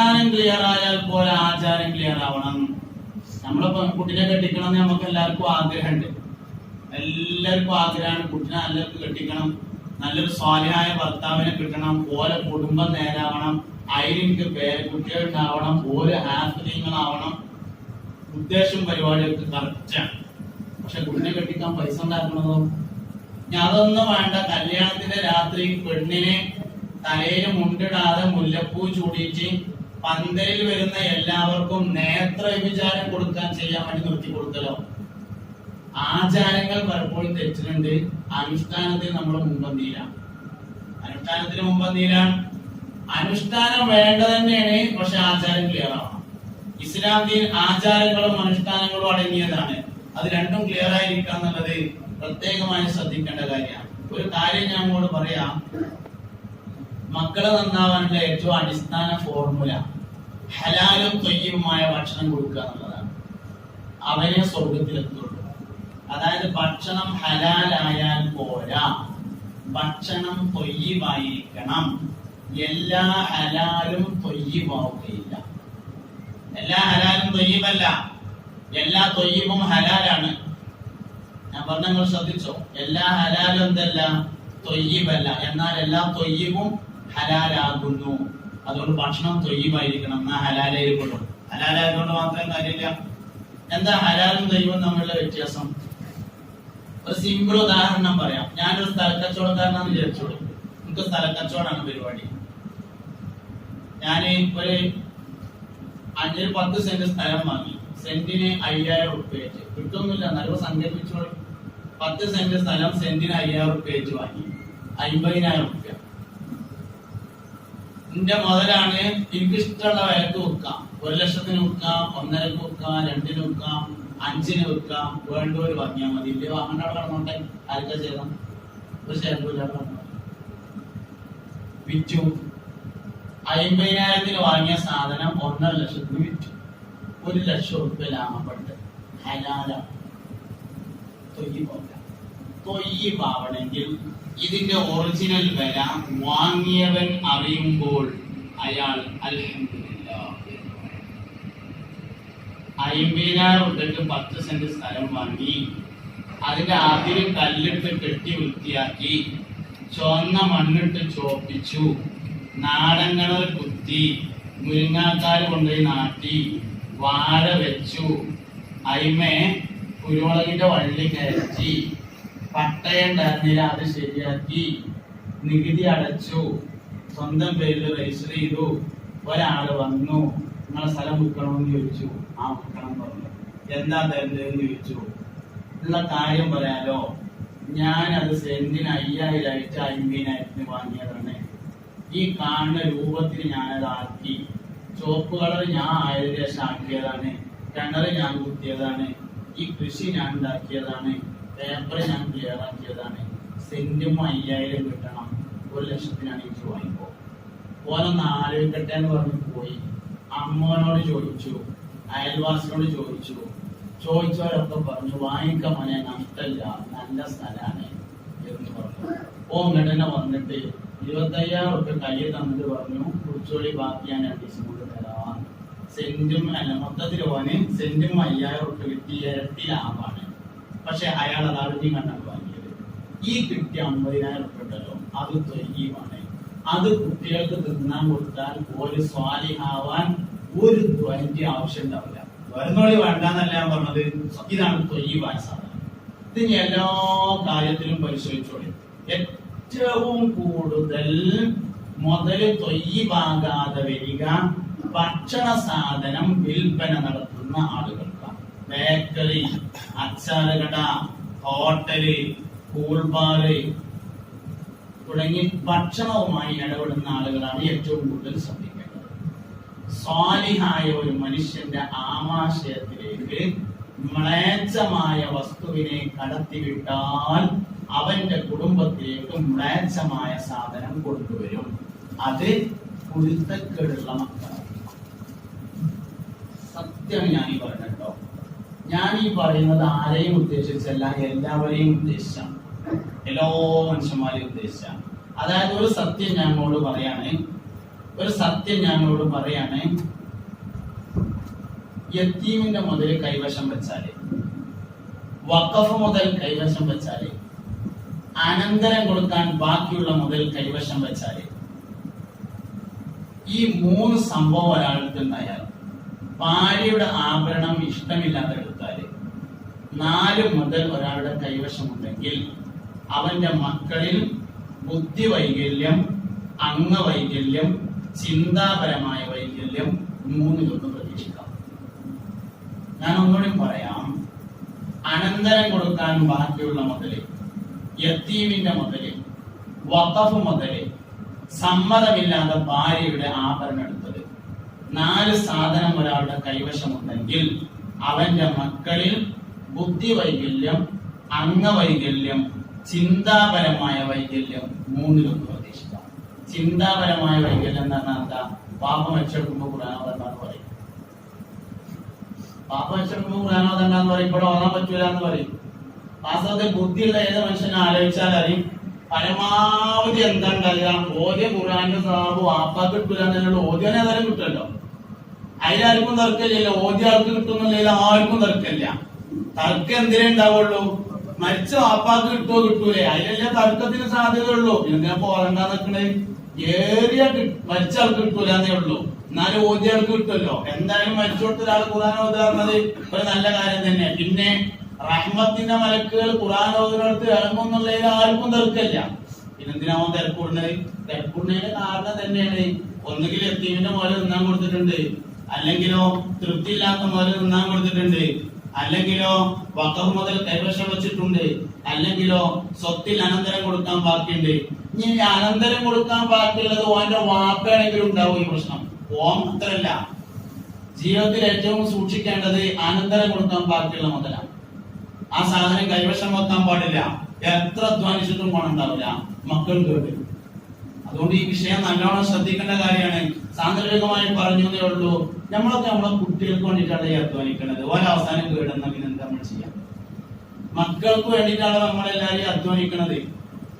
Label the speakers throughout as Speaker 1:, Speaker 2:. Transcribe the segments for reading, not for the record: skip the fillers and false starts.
Speaker 1: അനുഷ്ഠാനം ക്ലിയർ ആയാൽ പോലെ ആചാരം ക്ലിയർ ആവണം. നമ്മളിപ്പോ കുട്ടിനെ കെട്ടിക്കണം എന്ന് നമുക്ക് എല്ലാവർക്കും ആഗ്രഹമുണ്ട്. എല്ലാവർക്കും ആഗ്രഹമാണ് കുട്ടിനെ നല്ലവർക്ക് കെട്ടിക്കണം, നല്ലൊരു സ്വാലിഹായ ഭർത്താവിനെ കിട്ടണം, ഓരോ കുടുംബം നേരാവണം, അതിലെനിക്ക് കുട്ടികൾ ഉണ്ടാവണം, ഓരോ ഹാഫിലിങ്ങളാവണം. ഉദ്ദേശവും പരിപാടിയൊക്കെ കറക്റ്റാണ്. പക്ഷെ കുട്ടിനെ കെട്ടിക്കാൻ പൈസ ഉണ്ടാക്കണതോ? അതൊന്നും വേണ്ട. കല്യാണത്തിന്റെ രാത്രി പെണ്ണിനെ തലയിൽ മുണ്ടിടാതെ മുല്ലപ്പൂ ചൂടിച്ച് പന്തലിൽ വരുന്ന എല്ലാവർക്കും നേത്ര വിചാരം കൊടുക്കാൻ ചെയ്യാൻ വേണ്ടി നിർത്തി കൊടുക്കലോ. ആചാരങ്ങൾ പലപ്പോഴും തെറ്റിട്ടുണ്ട്. അനുഷ്ഠാനത്തിൽ നമ്മൾ മുമ്പന്തിയിലാണ്. അനുഷ്ഠാനത്തിന് മുമ്പന്തിയിലാണ്. അനുഷ്ഠാനം വേണ്ട തന്നെയാണ്, പക്ഷെ ആചാരം ക്ലിയർ ആവണം. ഇസ്ലാം ദീൻ ആചാരങ്ങളും അനുഷ്ഠാനങ്ങളും അടങ്ങിയതാണ്. അത് രണ്ടും ക്ലിയർ ആയിരിക്കുക എന്നുള്ളത് പ്രത്യേകമായി ശ്രദ്ധിക്കേണ്ട കാര്യമാണ്. ഒരു കാര്യം ഞാൻ അങ്ങോട്ട് പറയാം. മക്കളെ നന്നാവാനുള്ള ഏറ്റവും അടിസ്ഥാന ഫോർമുല ഹലാലും ത്വയ്യിബുമായ ഭക്ഷണം കൊടുക്കുക എന്നുള്ളതാണ്. അവനെ സ്വർഗത്തിലെത്തുള്ളൂ. അതായത് ഭക്ഷണം ഹലാലായാൽ പോരാ, ഭക്ഷണം ത്വയ്യിബായിരിക്കണം. എല്ലാ ഹലാലും ത്വയ്യിബാവുകയില്ല. എല്ലാ ഹലാലും ത്വയ്യിബല്ല, എല്ലാ ത്വയ്യിബും ഹലാലാണ്. ഞാൻ പറഞ്ഞ നിങ്ങൾ ശ്രദ്ധിച്ചോ? എല്ലാ ഹലാലും എന്തല്ല? ത്വയ്യിബല്ല. എന്നാൽ എല്ലാ ത്വയ്യിബും ഹലാലാകുന്നു. അതുകൊണ്ട് ഭക്ഷണം ത്വയ്യിബായിരിക്കണം, എന്നാ ഹലാലായിരിക്കുള്ളൂ. ഹലാലായതുകൊണ്ട് മാത്രം കാര്യമില്ല. എന്താ ഹലാലും ത്വയ്യിബും തമ്മിലുള്ള വ്യത്യാസം? ഒരു സിമ്പിൾ ഉദാഹരണം പറയാം. ഞാനൊരു സ്ഥലക്കച്ചവടക്കാരനാന്ന് വിചാരിച്ചോളൂ. എനിക്ക് സ്ഥലക്കച്ചവടമാണ് പരിപാടി. ഞാൻ ഒരു 10 സെന്റ് സ്ഥലം വാങ്ങി. സെന്റിന് 5000 റുപ്യ വെച്ച് കിട്ടുന്നില്ല, നല്ല സങ്കല്പിച്ചോളൂ. 10 സെന്റ് സ്ഥലം സെന്റിന് 5000 റുപ്യ വെച്ച് വാങ്ങി. 50,000 റുപ്യ എന്റെ മുതലാണ്. എനിക്ക് ഇഷ്ടമുള്ള വിലക്ക് വിൽക്കാം. 1,00,000 വിൽക്കാം, 1,50,000 വിൽക്കാം, 2 വിൽക്കാം, 5 വിൽക്കാം. വേണ്ടവര് വാങ്ങിയാൽ മതി. ഇല്ലേ വാങ്ങേണ്ട അവിടെ കിടന്നോട്ടെ. ആർക്കാ ചെയ്യണം? ഒരു ശേഖരമില്ല. വിറ്റു. 50,000 വാങ്ങിയ സാധനം 1,50,000 വിറ്റു. 1,00,000 റുപ്യ ലാഭപ്പെട്ട് ഹലാലാണ്. തൊയ്യിബാവണമെങ്കിൽ ഇതിന്റെ ഒറിജിനൽ വില വാങ്ങിയവൻ അറിയുമ്പോൾ അയാൾ അൽഹംദുലില്ലാഹ് 50,000 റുപ്യക്ക് 10 സെന്റ് സ്ഥലം വാങ്ങി. അതിന്റെ അതിര് കല്ലിട്ട് കെട്ടി വൃത്തിയാക്കി, ചുവന്ന മണ്ണിട്ട് ചോപ്പിച്ചു, നാടങ്ങൾ കുത്തി, മുരിങ്ങാക്കാര് കൊണ്ടുപോയി നാട്ടി, വാഴ വെച്ചു, അയിമേ കുരുമുളകിന്റെ വള്ളി കയറ്റി, പട്ടയുണ്ടായിരുന്നില്ല അത് ശരിയാക്കി, നികുതി അടച്ചു, സ്വന്തം പേരിൽ രജിസ്റ്റർ ചെയ്തു. ഒരാള് വന്നു, നിങ്ങളെ സ്ഥലം വിൽക്കണമെന്ന് ചോദിച്ചു. ആ വിൽക്കണം പറഞ്ഞു. എന്താ തരുന്നതെന്ന് ചോദിച്ചു. ഉള്ള കാര്യം പറയാലോ, ഞാൻ അത് സെന്റിന് 5,000 ആയിട്ട് 50,000 വാങ്ങിയതാണ്. ഈ കാണുന്ന രൂപത്തിൽ ഞാനത് ആക്കി. ചുവപ്പ് കളർ ഞാൻ 1,000 ആക്കിയതാണ്. കിണറ് ഞാൻ കുത്തിയതാണ്. ഈ കൃഷി ഞാൻ ഉണ്ടാക്കിയതാണ്. പേപ്പർ ഞാൻ ക്ലിയർ ആക്കിയതാണ്. സെന്റും 5,000 കിട്ടണം. 1,00,000 എനിക്ക് വാങ്ങിക്കോ. ഓനൊന്ന് ആലോചിക്കട്ടെ എന്ന് പറഞ്ഞു പോയി. അമ്മോനോട് ചോദിച്ചു, അയൽവാസിനോട് ചോദിച്ചു. ചോദിച്ചവരൊക്കെ പറഞ്ഞു വാങ്ങിക്കാൻ മോനെ, നഷ്ടമില്ല, നല്ല സ്ഥലമാണ് എന്ന് പറഞ്ഞു. ഓ ഇങ്ങോട്ട് വന്നിട്ട് 25,000 റുപ്യ കയ്യിൽ തന്നിട്ട് പറഞ്ഞു, കുറിച്ചോളി ബാക്കി ഞാൻ 2 ദിവസം കൊണ്ട് തരാം. സെന്റും അല്ല, മൊത്തത്തിൽ ഓന് സെന്റും 5,000 റുപ്യ കിട്ടി. ഇരട്ടി ലാഭമാണ്. പക്ഷെ അയാൾ അത് അറിഞ്ഞു കണ്ടാണ് വാങ്ങിയത്. ഈ കിട്ടിയ 50,000 റുപ്യ ഉണ്ടല്ലോ, അത് ത്വയ്യിബാണ്. അത് കുട്ടികൾക്ക് തിന്നാൻ കൊടുത്താൽ ഒരു സ്വാലിഹാവാൻ ഒരു ദ്വൈന്റെ ആവശ്യം ഉണ്ടാവില്ല. വരുന്നോളി വേണ്ടെന്നല്ല ഞാൻ പറഞ്ഞത്. ഇതാണ് ത്വയ്യിബായ സാധനം. ഇതിന് എല്ലാ കാര്യത്തിലും പരിശോധിച്ചോളി. ഏറ്റവും കൂടുതൽ മുതല് ത്വയ്യിബാകാതെ വരിക ഭക്ഷണ സാധനം വിൽപ്പന നടത്തുന്ന ആളുകൾക്കാണ്. ബേക്കറി, അച്ചാറുകട, ഹോട്ടല്, കൂൾബാറ് തുടങ്ങി ഭക്ഷണവുമായി ഇടപെടുന്ന ആളുകളാണ് ഏറ്റവും കൂടുതൽ ശ്രദ്ധിക്കേണ്ടത്. സ്വാലിഹായ ഒരു മനുഷ്യന്റെ ആമാശയത്തിലേക്ക് മ്ലേച്ഛമായ വസ്തുവിനെ കടത്തിവിട്ടാൽ അവന്റെ കുടുംബത്തിലേക്ക് മ്ലേച്ഛമായ സാധനം കൊണ്ടുവരും. അത് കുരുത്തക്കേടുള്ള മക്കളാണ്. സത്യം ഞാൻ ഈ പറഞ്ഞോ. ഞാൻ ഈ പറയുന്നത് ആരെയും ഉദ്ദേശിച്ചല്ല, എല്ലാവരെയും ഉദ്ദേശിച്ചാണ്. എല്ലാ മനുഷ്യന്മാരെയും ഉദ്ദേശിച്ചാണ്. അതായത് ഒരു സത്യം ഞങ്ങളോട് പറയാണ്. ഒരു സത്യം ഞങ്ങളോട് പറയാണ്. യത്തീമിന്റെ മുതൽ കൈവശം വെച്ചാല്, വഖഫ് മുതൽ കൈവശം വെച്ചാല്, അനന്തരം കൊടുക്കാൻ ബാക്കിയുള്ള മുതൽ കൈവശം വെച്ചാല്, ഈ 3 സംഭവം ഒരാൾക്ക് ഉണ്ടായാൽ, ഭാര്യയുടെ ആഭരണം ഇഷ്ടമില്ലാതെ എടുത്താല്, 4 മുതൽ ഒരാളുടെ കൈവശമുണ്ടെങ്കിൽ അവന്റെ മക്കളിൽ ബുദ്ധി വൈകല്യം, അംഗവൈകല്യം, ചിന്താപരമായ വൈകല്യം 3 പ്രതീക്ഷിക്കാം. ഞാൻ ഒന്നുകൂടി പറയാം. അനന്തരം കൊടുക്കാൻ ബാക്കിയുള്ള മുതല്, യത്തീമിന്റെ മുതല്, വഖഫ് മുതല്, സമ്മതമില്ലാതെ ഭാര്യയുടെ ആഭരണം എടുത്തത്, 4 സാധനം ഒരാളുടെ കൈവശമുണ്ടെങ്കിൽ അവന്റെ മക്കളിൽ ബുദ്ധി വൈകല്യം, അംഗവൈകല്യം, ചിന്താപരമായ വൈകല്യം 3 പ്രതീക്ഷിക്കാം. ചിന്താപരമായ വൈകല്യം എന്ന് പറഞ്ഞാൽ എന്താ? പാപം വെച്ചെടുക്കുമ്പോ ഖുർആനോദണ്ടാന്ന് പറയും. പാപം വെച്ചെടുക്കുമ്പോ ഖുർആനോദണ്ടാന്ന് പറയും. ഇവിടെ ഓർമ്മ പറ്റൂല എന്ന് പറയും. വാസ്തവത്തിൽ ബുദ്ധിയുള്ള ഏത് മനുഷ്യനെ ആലോചിച്ചാൽ അറിയും പരമാവധി എന്താ ഉണ്ടാകുക? ഓദ്യ ഖുർആന്റെ സാബ് വാപ്പാക്ക് കിട്ടൂല എന്നുള്ള ഓദ്യനെ ഏതായാലും കിട്ടുമല്ലോ. അതിലാർക്കും തർക്കമില്ല. ഓദ്യ ആൾക്ക് കിട്ടുന്നില്ല, ആർക്കും തർക്കമില്ല. തർക്കം എന്തിനേ ഉണ്ടാവുള്ളൂ? മരിച്ച വാപ്പാക്ക് കിട്ടുമോ കിട്ടൂലേ? അതിലല്ലേ തർക്കത്തിന് സാധ്യത ഉള്ളൂ. എന്തിനാ പോരണ്ടാ നിൽക്കണേ? ഏറിയ മരിച്ച ആൾക്ക് കിട്ടൂലെന്നേ ഉള്ളൂ. എന്നാലും ഓദ്യ ആൾക്ക് കിട്ടുമല്ലോ. എന്തായാലും മരിച്ചോട്ട് ഒരാൾ ഖുർആൻ ഓതുന്നത് ഒരു നല്ല കാര്യം തന്നെ. പിന്നെ റഹ്മത്തിന്റെ മലക്കുകൾ ഖുർആൻ ഓതുന്നിടത്ത് ഇറങ്ങുന്നുള്ളതിൽ ആർക്കും തർക്കമില്ല. പിന്നെന്തിനാവും തിരക്കൂടുന്നത്? തിരക്കൂടുന്നതിന്റെ കാരണം തന്നെയാണ് ഒന്നുകിൽ യത്തീമിന്റെ മുതൽ തിന്നാൻ കൊടുത്തിട്ടുണ്ട്, അല്ലെങ്കിലോ തൃപ്തിയില്ലാത്ത മുതൽ തിന്നാൻ കൊടുത്തിട്ടുണ്ട്, അല്ലെങ്കിലോ വഖഫ് മുതൽ കൈവശം വെച്ചിട്ടുണ്ട്, അല്ലെങ്കിലോ സ്വത്തിൽ അനന്തരം കൊടുക്കാൻ ബാക്കിയുണ്ട്. ഇനി അനന്തരം കൊടുക്കാൻ ബാക്കിയുള്ളത് ഓന്റെ വാപ്പയാണെങ്കിലും ഉണ്ടാവും ഈ പ്രശ്നം. ഓം അത്രല്ല. ജീവിതത്തിൽ ഏറ്റവും സൂക്ഷിക്കേണ്ടത് അനന്തരം കൊടുക്കാൻ ബാക്കിയുള്ള മുതലാണ്. ആ സാധനം കൈവശം വെക്കാൻ പാടില്ല. എത്ര അധ്വാനിച്ചിട്ടും ഗുണമുണ്ടാവില്ല, മക്കൾ കേട്ട്. അതുകൊണ്ട് ഈ വിഷയം നല്ലോണം ശ്രദ്ധിക്കേണ്ട കാര്യമാണ്. സാന്ദർഭികമായി പറഞ്ഞു എന്നേ ഉള്ളൂ. നമ്മളൊക്കെ നമ്മളെ കുട്ടികൾക്ക് വേണ്ടിയിട്ടാണ് ഈ അധ്വാനിക്കുന്നത്. ഒരവസാനം കേടുന്ന പിന്നെ എന്താ നമ്മൾ ചെയ്യാം? മക്കൾക്ക് വേണ്ടിയിട്ടാണ് നമ്മളെല്ലാവരും അധ്വാനിക്കുന്നത്.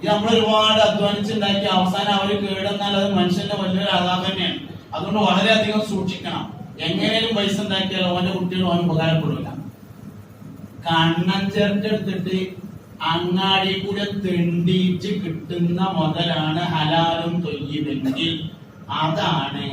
Speaker 1: ഇത് നമ്മൾ ഒരുപാട് അധ്വാനിച്ചുണ്ടാക്കി അവസാനം അവർ കേടുന്നാൽ അത് മനുഷ്യന്റെ വലിയൊരു ആഘാതം തന്നെയാണ്. അതുകൊണ്ട് വളരെയധികം സൂക്ഷിക്കണം. എങ്ങനെയും പൈസ ഉണ്ടാക്കിയാൽ ഓന്റെ കുട്ടികൾ ഓൻ ഉപകാരപ്പെടില്ല. കണ്ണൻ ചേർത്തെടുത്തിട്ട് അങ്ങാടി കൂടെ തെണ്ടിച്ച് കിട്ടുന്ന മുതലാണ് ഹലാലും തൊയ്യിബെങ്കിൽ അതാണ്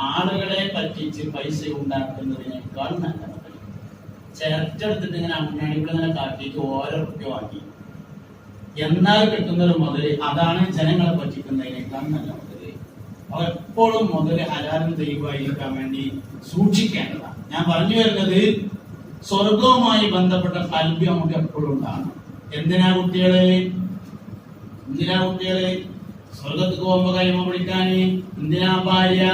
Speaker 1: ആളുകളെ പറ്റിച്ച് പൈസ ഉണ്ടാക്കുന്നതിനേക്കാൾ നല്ല മുതൽ. ചേർത്തെടുത്തിട്ട് ഇങ്ങനെ അങ്ങാടി കൂടെ ഇങ്ങനെ കാട്ടിയിട്ട് ഓരോ റുപ്യ വാങ്ങി എന്നാൽ കിട്ടുന്നൊരു മുതല് അതാണ് ജനങ്ങളെ പറ്റിക്കുന്നതിനേക്കാൾ നല്ല മുതല്. എപ്പോഴും മുതല് ഹലാലും തൊയ്യിബായിരിക്കാൻ വേണ്ടി സൂക്ഷിക്കേണ്ടതാണ്. ഞാൻ പറഞ്ഞു വരുന്നത് സ്വർഗവുമായി ബന്ധപ്പെട്ട കൽബി നമുക്ക് എപ്പോഴും ഉണ്ടാകണം. എന്തിനാ കുട്ടികള് സ്വർഗത്തിൽ പോകുമ്പോ കൈമ പിടിക്കാന്? എന്തിനാ ഭാര്യ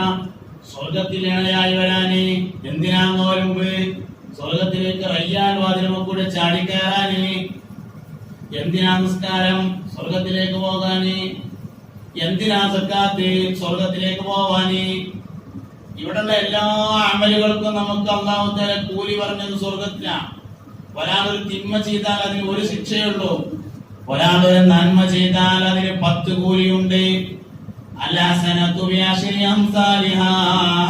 Speaker 1: സ്വർഗത്തിലേണയായി വരാന്? എന്തിനാ നോലുമ്പ് സ്വർഗത്തിലേക്ക് റയ്യാൻ വാതിലുമ കൂടെ ചാടിക്കയറാന്? എന്തിനാ നിസ്കാരം സ്വർഗത്തിലേക്ക് പോകാന്? എന്തിനാ സക്കാത്ത് സ്വർഗത്തിലേക്ക് പോവാന്? ഇവിടെയുള്ള എല്ലാ അമലുകൾക്കും നമുക്ക് അല്ലാഹു തആല കൂലി പറഞ്ഞത് സ്വർഗത്തിലാണ്. ഒരാളൊരു തിന്മ ചെയ്താൽ അതിന് 1 ശിക്ഷയുള്ളൂ. ഒരാളൊരു നന്മ ചെയ്താൽ അതിന് 10 കൂലിയുണ്ട്. അൽഹസനതു ബിഅശ്രി അംസാലിഹാ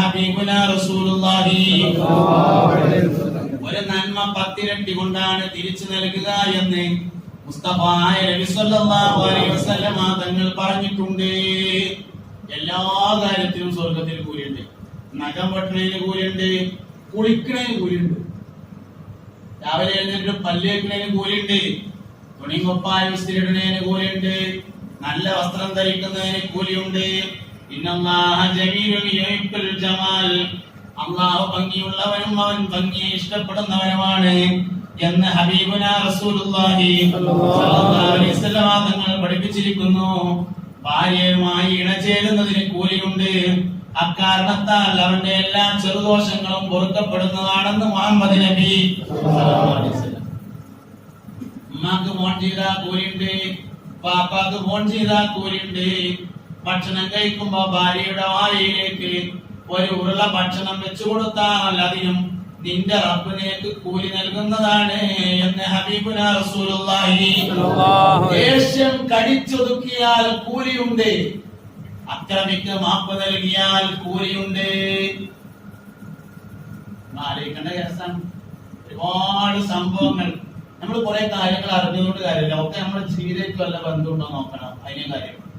Speaker 1: ഹബീബുനാ റസൂലുള്ളാഹി. ഒരു നന്മ 10 ഇരട്ടി കൊണ്ടാണ് തിരിച്ചു നൽകുക എന്ന് മുസ്തഫായ നബി സല്ലല്ലാഹു അലൈഹി വസല്ലമ തങ്ങൾ പറഞ്ഞിട്ടുണ്ട്. എല്ലാ കാര്യത്തിലും സ്വർഗത്തിൽ കൂലിയുണ്ട്. നഖം വെട്ടണതിന് കൂലിയുണ്ട്, കുളിക്കണതിന് കൂലിയുണ്ട്, രാവിലെ എഴുന്നേറ്റ് പല്ല് വെക്കുന്നതിന് കൂലിയുണ്ട്, തുണി കൊപ്പായ വിസ്തരിടുന്നതിന് കൂലിയുണ്ട്, നല്ല വസ്ത്രം ധരിക്കുന്നതിന് കൂലിയുണ്ട്. ഇന്നല്ലാഹ ജമീലുൻ യുഹിബ്ബുൽ ജമാൽ. അല്ലാഹു ഭംഗിയുള്ളവനും അവൻ ഭംഗിയെ ഇഷ്ടപ്പെടുന്നവനുമാണ് എന്ന് ഹബീബുനാ റസൂലുള്ളാഹി സ്വല്ലല്ലാഹു അലൈഹി വസല്ലം തങ്ങൾ പഠിപ്പിച്ചിരിക്കുന്നു. ഭാര്യയുമായി ഇണചേരുന്നതിന് കൂലിയുണ്ട്. അക്കാരണത്താൽ അവന്റെ എല്ലാ ചെറുദോഷങ്ങളും പൊറുക്കപ്പെടുന്നതാണെന്ന് മുഹമ്മദ് നബി സ്വല്ലല്ലാഹു അലൈഹി വസല്ലം. ഉമ്മാക്ക് ഫോൺ ചെയ്താൽ കൂലിയുണ്ട്, പാപ്പാക്ക് ഫോൺ ചെയ്താൽ കൂലിയുണ്ട്. ഭക്ഷണം കഴിക്കുമ്പോ ഭാര്യയുടെ വായിലേക്ക് ഒരു ഉരുള ഭക്ഷണം വെച്ചു കൊടുത്താൽ അതിനും നിന്റെ റബ്ബ് നിനക്ക് കൂലി നൽകുന്നതാണ് എന്ന് ഹബീബുനാ റസൂലുള്ളാഹി. ദേഷ്യം കടിച്ചൊതുക്കിയാൽ കൂലിയുണ്ട്. അക്രമിക്ക് മാപ്പ് നൽകിയാൽ കൂലിയുണ്ട്. ആലോചിക്കേണ്ട കേസാണ്. ഒരുപാട് സംഭവങ്ങൾ നമ്മൾ കുറെ കാര്യങ്ങൾ അറിഞ്ഞുകൊണ്ട് കാര്യമില്ല. ഒക്കെ നമ്മുടെ ജീവിതത്തിൽ വല്ല ബന്ധമുണ്ടോ നോക്കണം. അതിനെ കാര്യം